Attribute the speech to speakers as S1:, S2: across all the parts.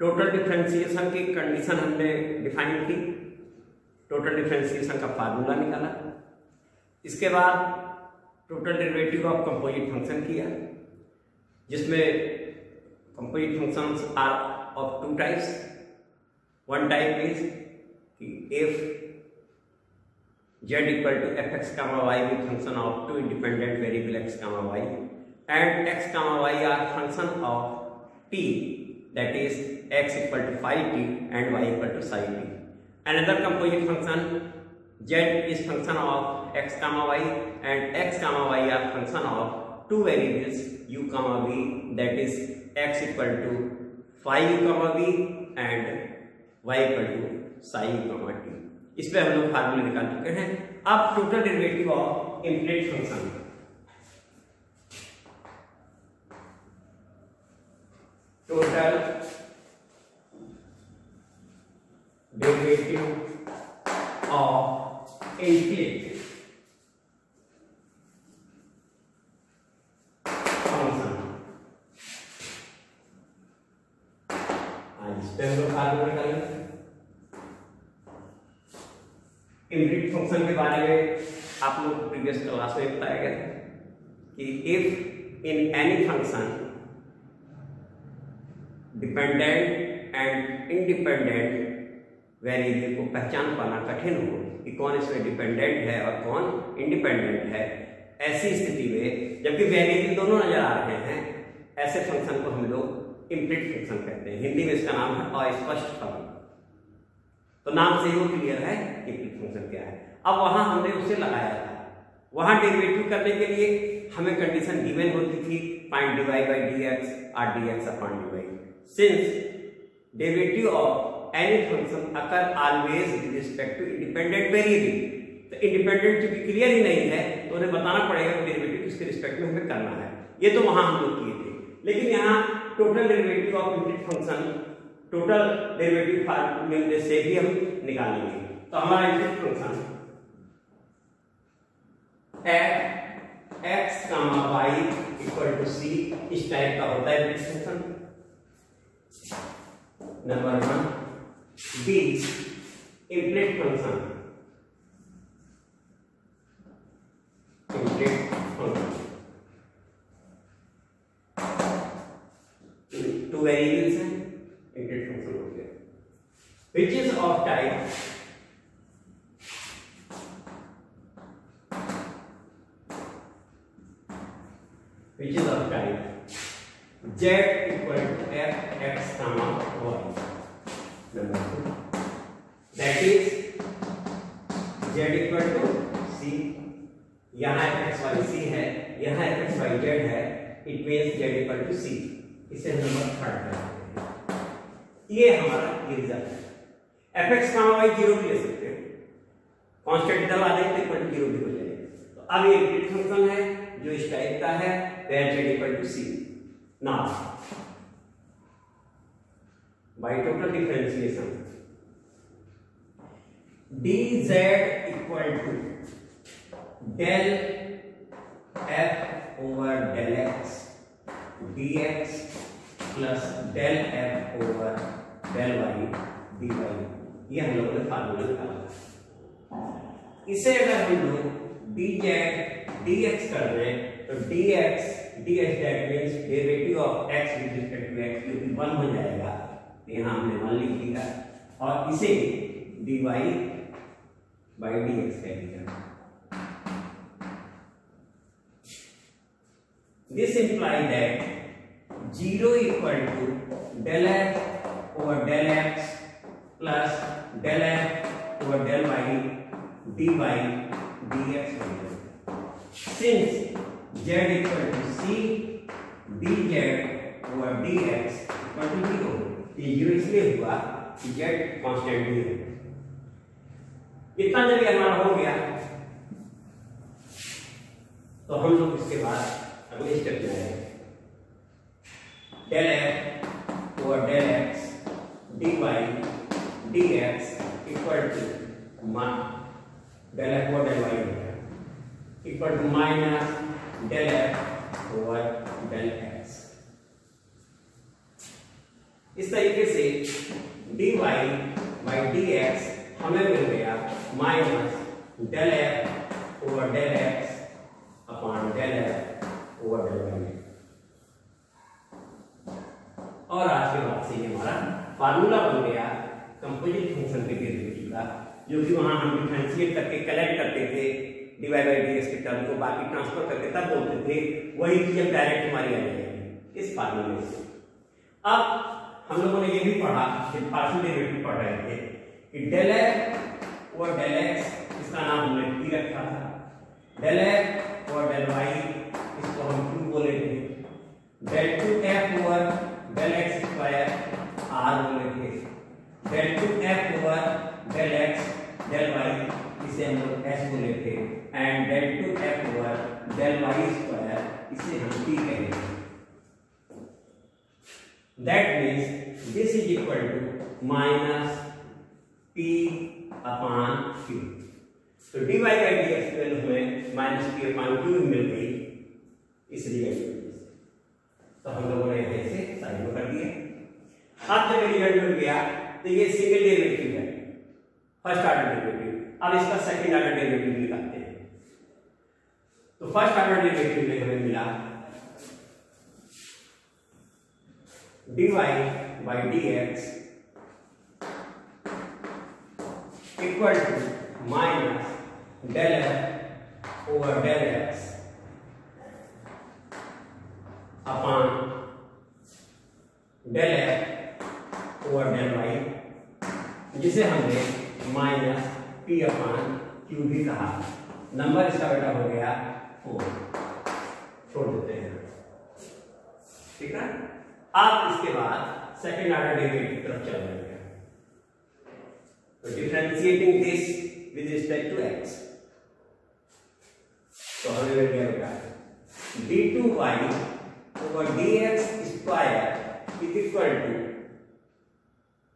S1: Total differentiation की condition हमने define की, टोटल डिफरेंशिएशन का फार्मूला निकाला, इसके बाद total derivative of composite function किया, जिसमें composite functions are of two types. One type is if z equal to fx comma y with function of two independent variable x comma y and x comma y are function of t, that is x equal to phi t and y equal to psi t. Another composite function z is function of x comma y and x comma y are function of two variables u comma v, that is x equal to phi u comma v and y equal to psi u comma t. इस पे हम लोग फार्मूले निकाल चुके हैं। अब total derivative of infinite function, total derivative of infinite function, इस पे हम लोग फार्मूला निकालेंगे। इनफिनिट फंक्शन के बारे में आप लोग प्रीवियस क्लास में बताया गया था कि if in any function dependent and independent variable को पहचान पाना कठिन हो कि कौन इसमें डिपेंडेंट है और कौन इंडिपेंडेंट है, ऐसी स्थिति में जबकि वेरिएबल दोनों नजर आ रहे हैं, ऐसे फंक्शन को हम लोग इनफिनिट फंक्शन कहते हैं। हिंदी में इसका नाम है अस्पष्ट फलन। तो नाम से ही वो क्लियर है कि इनफिनिट फंक्शन क्या है। अब वहां हमने उसे लगाया था, वहां डेरिवेटिव करने के लिए हमें कंडीशन गिवन होती थी find dy by dx or dx upon dy। Since derivative of any function occur always with respect to independent variable, तो इंडिपेंडेंट चूंकि क्लियर ही नहीं है तो उन्हें बताना पड़ेगा कि डेरिवेटिव किसके रिस्पेक्ट में हमें करना है। ये तो वहां हम लोग किए थे, लेकिन यहाँ total derivative of infinite function total derivative फार्मूले से भी हम निकालेंगे। तो हमारा infinite function f x, y equal to c इस टाइप का होता है infinite function. Number 1 b infinite function, infinite function two variables हैं, इनफिनिट फंक्शन हो गया, which is of type z equal to f x comma y। Number 2, that is z equal to c, यहाँ f x y c है, यहाँ f x y z है, it means z equal to c। इसे number 3 करते हैं। ये हमारा result है। f x comma y 0 भी ले सकते हैं, कांस्टेंट डलवा दें तो इक्वल टू 0 भी हो जाएगा। तो अब ये इनफिनिट फंक्शन है जो इस टाइप का है, where z equal to c। Now by total differentiation dz equal to del f over del x dx plus del f over del y dy, ये हम लोगों ने फार्मूला निकाला। इसे अगर हम लोग dz dx कर दें तो dx that means derivative of x with respect to x जो कि 1 हो जाएगा, तो यहाँ हमने 1 लिख दिया और इसे dy by dx कह दिया। This implies that 0 equal to del f over del x plus del f over del y dy dx हो जाएगा। Since z equal to c dz over dx equal to 0, ये 0 इसलिए हुआ कि z constant ही है। इतना जब हमारा हो गया तो हम लोग इसके बाद अगले स्टेप में आएंगे। del f over del x dy dx equal to del f over del y equal to minus del f over del x। इस तरीके से dy बाई dx हमें मिल गया minus del f over del x upon del f over del y। और आज के बाद से ये हमारा फार्मूला बन गया कंपोजिट फंक्शन के डेरिवेटिव का, जो कि वहां हम डिफरेंशिएट करके कलेक्ट करते थे डिवाइड बाई डीएक्स के टर्म को, बाकी ट्रांसफर करके तब बोलते थे, वही चीज अब डायरेक्ट हमारी आ जाएगी इस फार्मूले से। अब हम लोगों ने ये भी पढ़ा, जब पार्शियल डेरिवेटिव पढ़ रहे थे, कि डेल एफ और डेल एक्स, इसका नाम हमने टी रखा था, डेल एफ और डेल वाई इसको हम क्यू बोले थे, del two f over del x square r बोले थे, del two f over del x del y इसे हम लोग एस बोले थे, and del two f over del y square इसे हम टी कहेंगे। That means this is equal to minus p upon q। तो dy by dx की वैल्यू हमें minus p upon q मिल गई इस रिजल्ट में। तो हम लोगों ने यहाँ से साइन में कर दिया। अब जब रिजल्ट मिल गया तो ये सिंगल डेरिवेटिव है, फर्स्ट ऑर्डर डेरिवेटिव। अब इसका सेकंड ऑर्डर डेरिवेटिव निकालते हैं। तो फर्स्ट ऑर्डर डेरिवेटिव में हमें मिला dy by dx equal to minus del f over del x upon del f over del y, जिसे हमने माइनस p अपॉन q भी कहा। नंबर इसका बेटा हो गया 4, छोड़ देते हैं, ठीक है। अब इसके बाद सेकंड ऑर्डर डेरिवेटिव की तरफ चल रहे हैं। तो differentiating this with respect to x, तो हमें मिल गया बेटा d2y over dx square is equal to,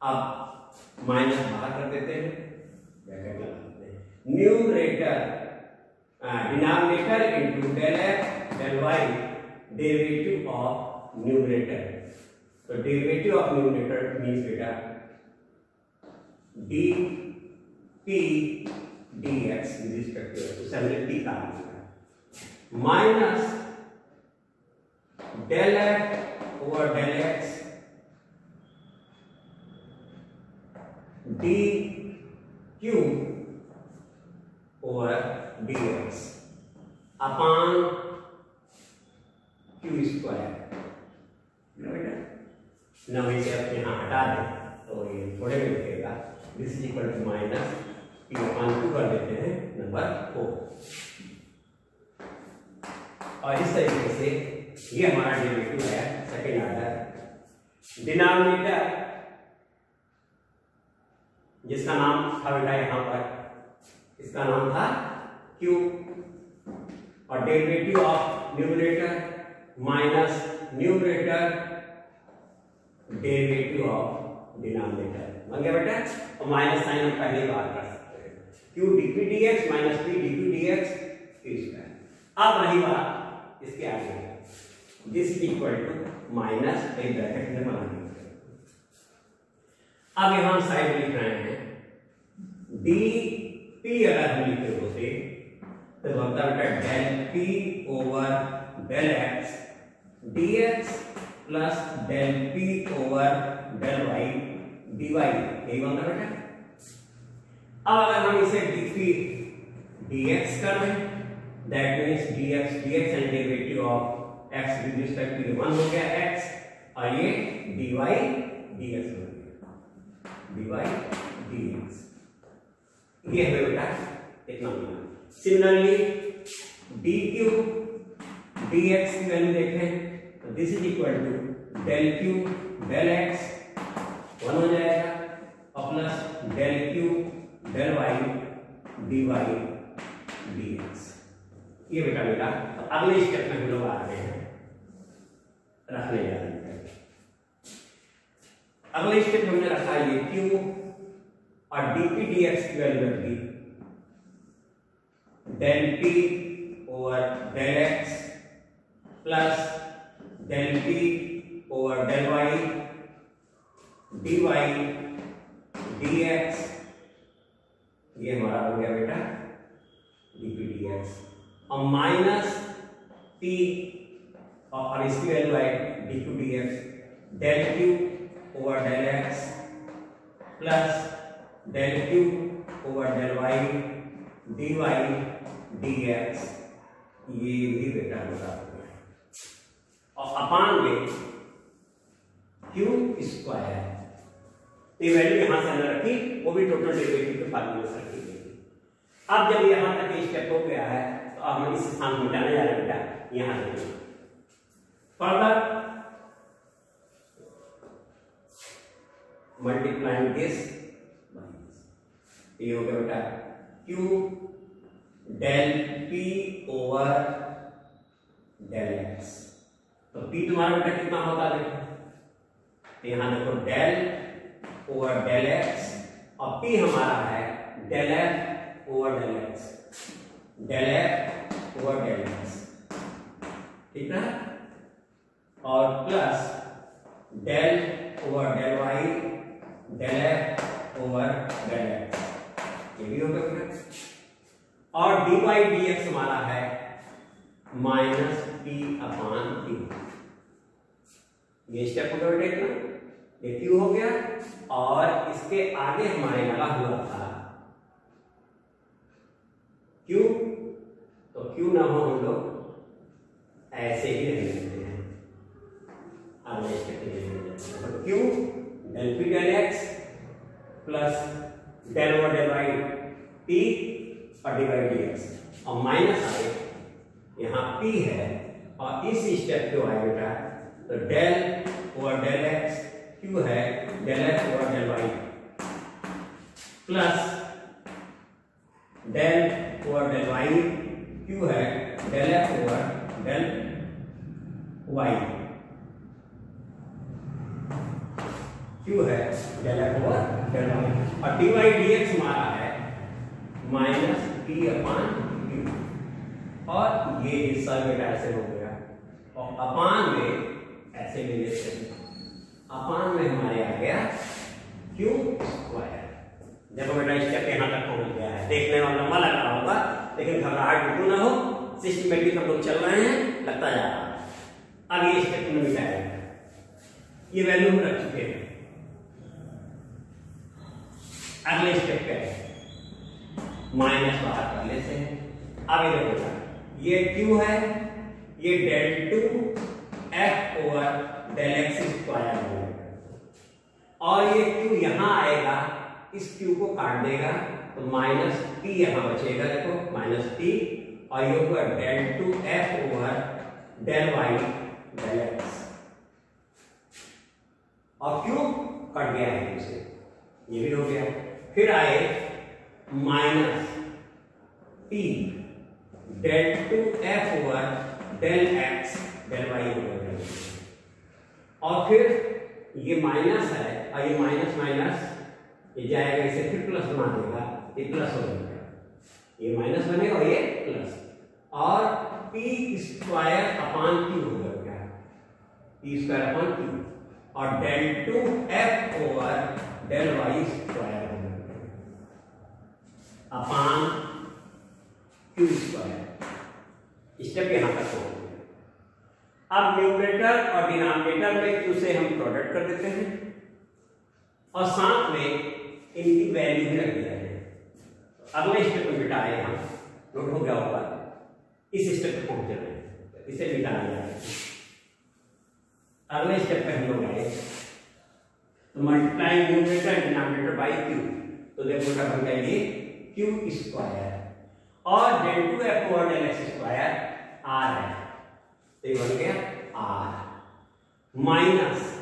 S1: अब माइनस बाहर कर देते हैं, ब्रैकेट लगा देते हैं, numerator denominator into del f del y derivative of numerator. तो डेरिवेटिव ऑफ न्यूमरेटर मींस बेटा d p d x with respect to x, हमने टी का minus del f over del x d q over d x upon Q square. ना इसे आप यहाँ हटा दें तो ये थोड़े में लिखेगा, this is equal to minus p upon q कर देते हैं नंबर 4। और इस तरीके से ये हमारा डेरिवेटिव है सेकंड ऑर्डर। डिनोमिनेटर जिसका नाम था बेटा यहाँ पर, इसका नाम था क्यू, और derivative of numerator minus numerator derivative of denominator बन गया बेटा। और माइनस साइन हम पहले बार कर सकते हैं, q dp dx minus p dp dx q square. अब रही बात इसके आगे, this is equal to minus एक ब्रैकेट में बना देंगे। अब यहां साइड लिख रहे हैं डी पी, अगर हम लिखे होते तो बनता बेटा del p over del x dx plus del p over del y d y, यही बनता बेटा। अब अगर हम इसे डीपी डीएक्स कर दें, that means dx dx and derivative of x with respect to 1 हो गया एक्स, और ये डीवाई डीएक्स हो गया डीवाई डीएक्स। ये है बेटा इतना मिला। सिमिलरली डी क्यू डीएक्स की वैल्यू देखें तो this is equal to del q del x 1 हो जाएगा, और plus del q del y d y d x. ये बेटा मिला। तो अगले स्टेप में हम लोग आ रहे हैं, रखने जा रहे हैं। अगले स्टेप हमने रखा ये क्यू और डीपी डीएक्स की वैल्यू रख दी del p over del x plus del p over del y dy dx, ये हमारा हो गया बेटा dp dx, और माइनस t और इसकी वैल्यू आए dq dx, del q over del x plus del q over del y dy dx, ये भी बेटा बता दो, और अपान में क्यू स्क्वायर, ये वैल्यू यहां से अंदर रखी, वो भी टोटल डेरिवेटिव के फार्मूले से रखी गई। अब जब यहां तक ये स्टेप हो गया है तो अब हम इस स्थान को मिटाने जा रहे हैं बेटा, यहां से फर्दर मल्टीप्लाइंग दिस, ये हो गया बेटा q del p over del x, तो पी तुम्हारा बेटा कितना होता है, तो यहां देखो डेल ओवर डेल एक्स, और पी हमारा है del f over del x, del f over del x, ठीक है, और plus del over del y del f over del x, ये भी होगा बेटा, और डी वाई डी एक्स हमारा है माइनस पी अपान क्यू, ये स्टेप हो गया बेटा, ये क्यू हो गया, और इसके आगे हमारे लगा हुआ था क्यू, तो क्यू ना हो हम लोग ऐसे ही रह लेते हैं, आगे स्टेप ले लेते हैं, तो q del p del x plus del over del y p और डी वाई डी एक्स, और माइनस आए यहाँ पी है, और इस स्टेप पे आए बेटा तो del over del x, q है del x over del y plus del over del y, q है del x over del y, q है del x over del y, और डी वाई डी एक्स हमारा है minus P अपान q, और ये हिस्सा बेटा ऐसे हो गया, और अपान में ऐसे ले लेते हैं, अपान में हमारे आ गया क्यू स्क्वायर। देखो बेटा स्टेप यहाँ तक पहुंच गया है, देखने में लंबा लग रहा होगा, लेकिन घबराहट बिल्कुल ना हो, सिस्टमेटिक हम लोग चल रहे हैं, लगता जा रहा है। अब ये स्टेप में मिटाया, ये वैल्यू हम रख चुके हैं, अगले स्टेप पे माइनस बाहर कर लेते हैं। अब ये देखो ये क्यू है, ये del two f over del x square हो जाएगा, और ये क्यू यहां आएगा, इस क्यू को काट देगा, तो माइनस पी यहां बचेगा, देखो माइनस पी, और ये होगा del two f over del y del x, और क्यू कट गया है इसे, ये भी हो गया। फिर आए minus p del two f over del x del y हो गया, और फिर ये माइनस है, और ये माइनस माइनस ये जाएगा, इसे फिर प्लस बना देगा, ये प्लस हो जाएगा, ये माइनस बनेगा और ये प्लस, और पी स्क्वायर अपान क्यू हो गया, पी स्क्वायर अपान क्यू, और del two f over del y square हो गया अपान क्यू स्क्वायर। स्टेप यहां तक हो गया। अब न्यूमरेटर और डिनोमिनेटर में क्यू से हम प्रोडक्ट कर देते हैं, और साथ में इनकी वैल्यू भी रख दिया है। अगले स्टेप में बेटा आए, हम नोट हो गया होगा, इस स्टेप पे पहुंच रहे हैं, इसे मिटाने जा रहे हैं। अगले स्टेप पे हम लोग आए तो multiply numerator denominator by q, तो देखो बेटा बन गया ये क्यू स्क्वायर, और del two f over del x square r है, तो ये बन गया आर माइनस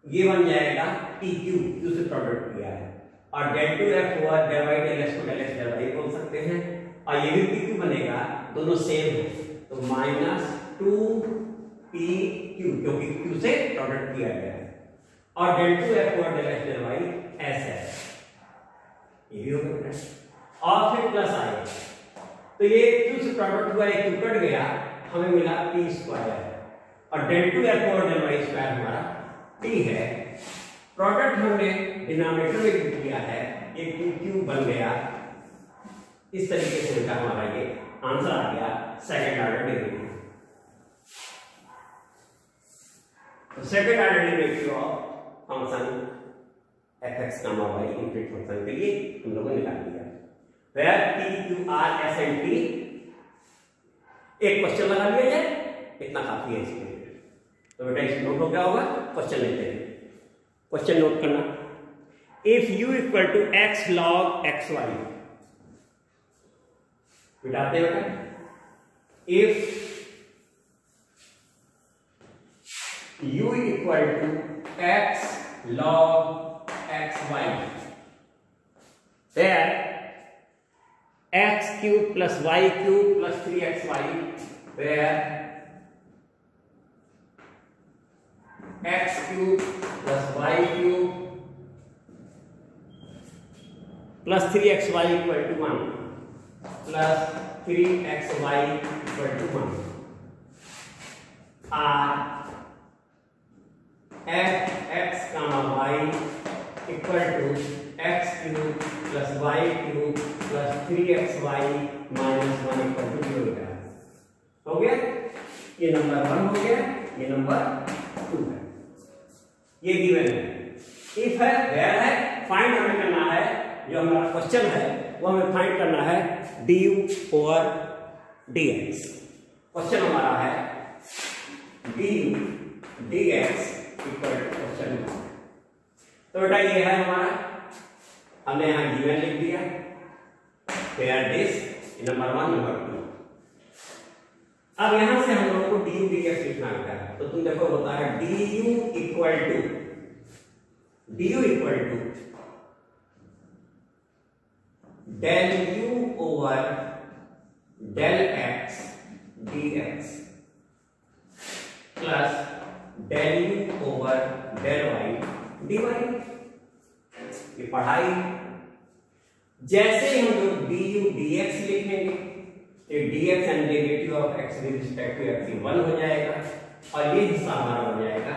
S1: ये बन जाएगा टी क्यू, क्यू से प्रोडक्ट किया है, और del two f over del y del x को डेल एक्स डेल वाई बोल सकते हैं, और ये भी पी क्यू बनेगा, दोनों सेम है, तो माइनस टू पी क्यू, क्योंकि क्यू से प्रोडक्ट किया गया है, और del two f over del x del y s है, ये भी हो गया, और फिर प्लस आएगा, तो ये क्यू से प्रोडक्ट हुआ, एक क्यू कट गया, हमें मिला पी स्क्वायर, और del two f over del y square हमारा टी है, प्रोडक्ट हमने डिनोमिनेटर में यूज किया है, ये क्यू बन गया। इस तरीके से उनका हमारा ये आंसर आ गया सेकंड ऑर्डर डेरिवेटिव। तो second order derivative of function fx, y infinite function के लिए हम लोगों ने निकाल दिया। Where p, q, r, s and t, एक क्वेश्चन लगा लिया जाए, इतना काफी है इसके लिए। तो बेटा इस नोट हो गया होगा, क्वेश्चन लेते हैं। क्वेश्चन नोट करना, if u equal to x log xy, बिठाते हैं बेटा, if u equal to x log xy, there x cube plus y cube plus 3xy, where x cube plus y cube plus 3xy equal to 1 plus 3xy equal to 1 are fx comma y equal to x cube plus y cube plus 3xy minus 1 equal to 0 हो गया। ये number 1 हो गया, ये number 2 है, ये given है। If है, वेयर है, फाइंड हमें करना है, जो हमारा क्वेश्चन है वो हमें फाइंड करना है du ओवर dx। क्वेश्चन हमारा है du dx equal to question. तो बेटा ये है हमारा, हमने यहां गिवन लिख दिया, वेयर दिस नंबर 1 नंबर 2। अब यहां से हम लोगों को du dx लिखना होता है। तो तुम देखो होता है du equal to del u over del x dx plus del u over del y dy। ये पढ़ाई, जैसे ही हम लोग du dx लिखेंगे तो dx and derivative of x with respect to x 1 हो जाएगा, और ये हिस्सा हमारा हो जाएगा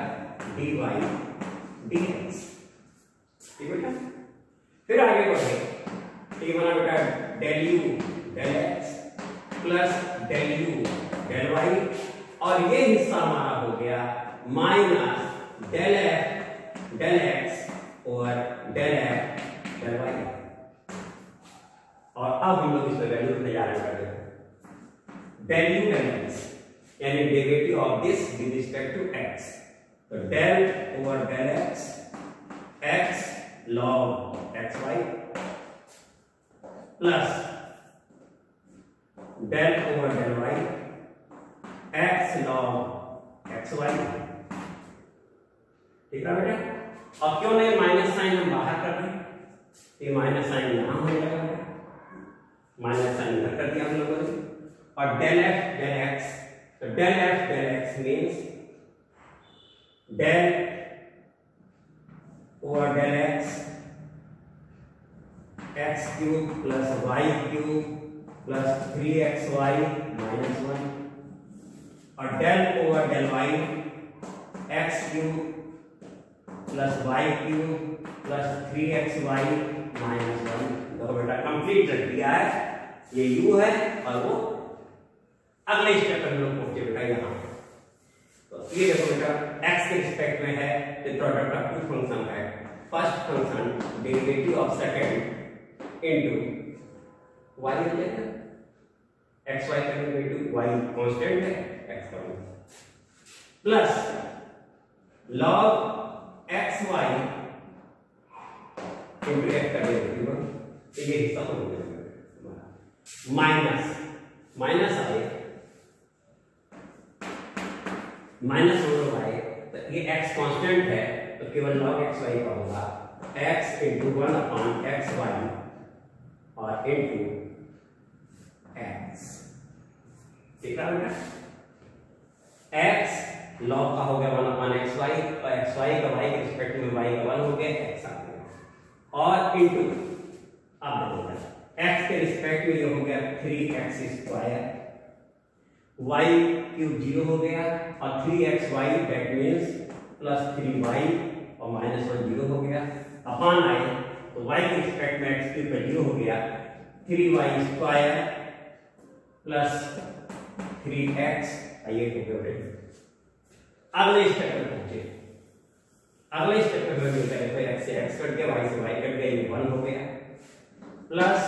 S1: dy dx। ठीक बेटा, फिर आगे बढ़े, ये बना बेटा del u del x plus del u del y, और ये हिस्सा हमारा हो गया minus del f del x और del f del y। और अब हम लोग इसमें वैल्यू तैयार कर रहे हैं, del u del x यानी derivative of this with respect to x। तो del over del x log xy plus del over del y x log xy। ठीक है बेटा, और क्यों नहीं माइनस साइन हम बाहर कर दें, ये माइनस साइन यहां होने लगा है, माइनस साइन इधर कर दिया हम लोगों ने, और del f del x, तो del f del x means del over del x x cube plus y cube plus 3xy minus 1, और del over del y x cube plus y cube plus 3xy minus 1। तो बेटा complete रख दिया है, ये u है और वो अगले स्टेप पर हम लोग पहुंचे बेटा यहाँ। तो ये देखो बेटा x के रिस्पेक्ट में है, तो प्रोडक्ट ऑफ टू फंक्शन है, first function derivative of second into y हो जाएगा, xy का डेरिवेटिव y कांस्टेंट है x का plus log xy into x का डेरिवेटिव, ये हिस्सा हो जाएगा माइनस माइनस आए माइनस ओवर y, तो ये x कांस्टेंट है तो केवल log xy का होगा x इनटू 1 अपॉन xy और इनटू x। ठीक है बेटा, x log का हो गया 1 अपॉन xy, और xy का y के रिस्पेक्ट में y का 1 हो गया, x आ गया, और इनटू अब देखो x के रिस्पेक्ट में ये हो गया 3x स्क्वायर, y क्यूब 0 हो गया, और 3xy that means plus 3y और माइनस 1 0 0 हो गया, अपान आए तो y के रिस्पेक्ट में x की वैल्यू हो गया 3y² प्लस 3x। आइए अगले स्टेप में पहुंचे। अगले स्टेप में मिलता है तो x से x कट गया, y से y कट गया, ये 1 हो गया, प्लस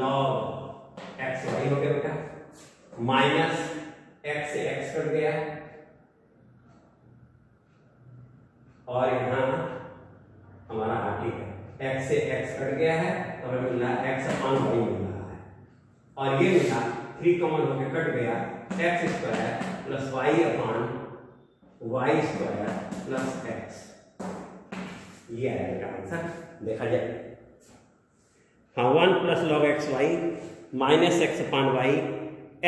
S1: log x y हो गया बेटा, माइनस x से x कट गया और यहाँ हमारा ठीक है x से x कट गया है तो हमें मिल रहा है x अपान y मिल रहा है और ये मिला 3 कॉमन होकर कट गया x square plus y upon y square plus x। ये आएगा आंसर, देखा जाए। हाँ 1 plus log x y minus x upon y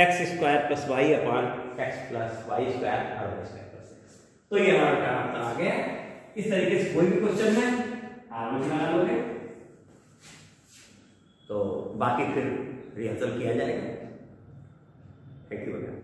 S1: x square plus y upon x plus y square और वाई स्क्वायर प्लस एक्स। तो ये हमारा answer आ गया। इस तरीके से कोई भी क्वेश्चन है आराम से लगा लोगे, तो बाकी फिर रिहर्सल किया जाएगा। Thank you.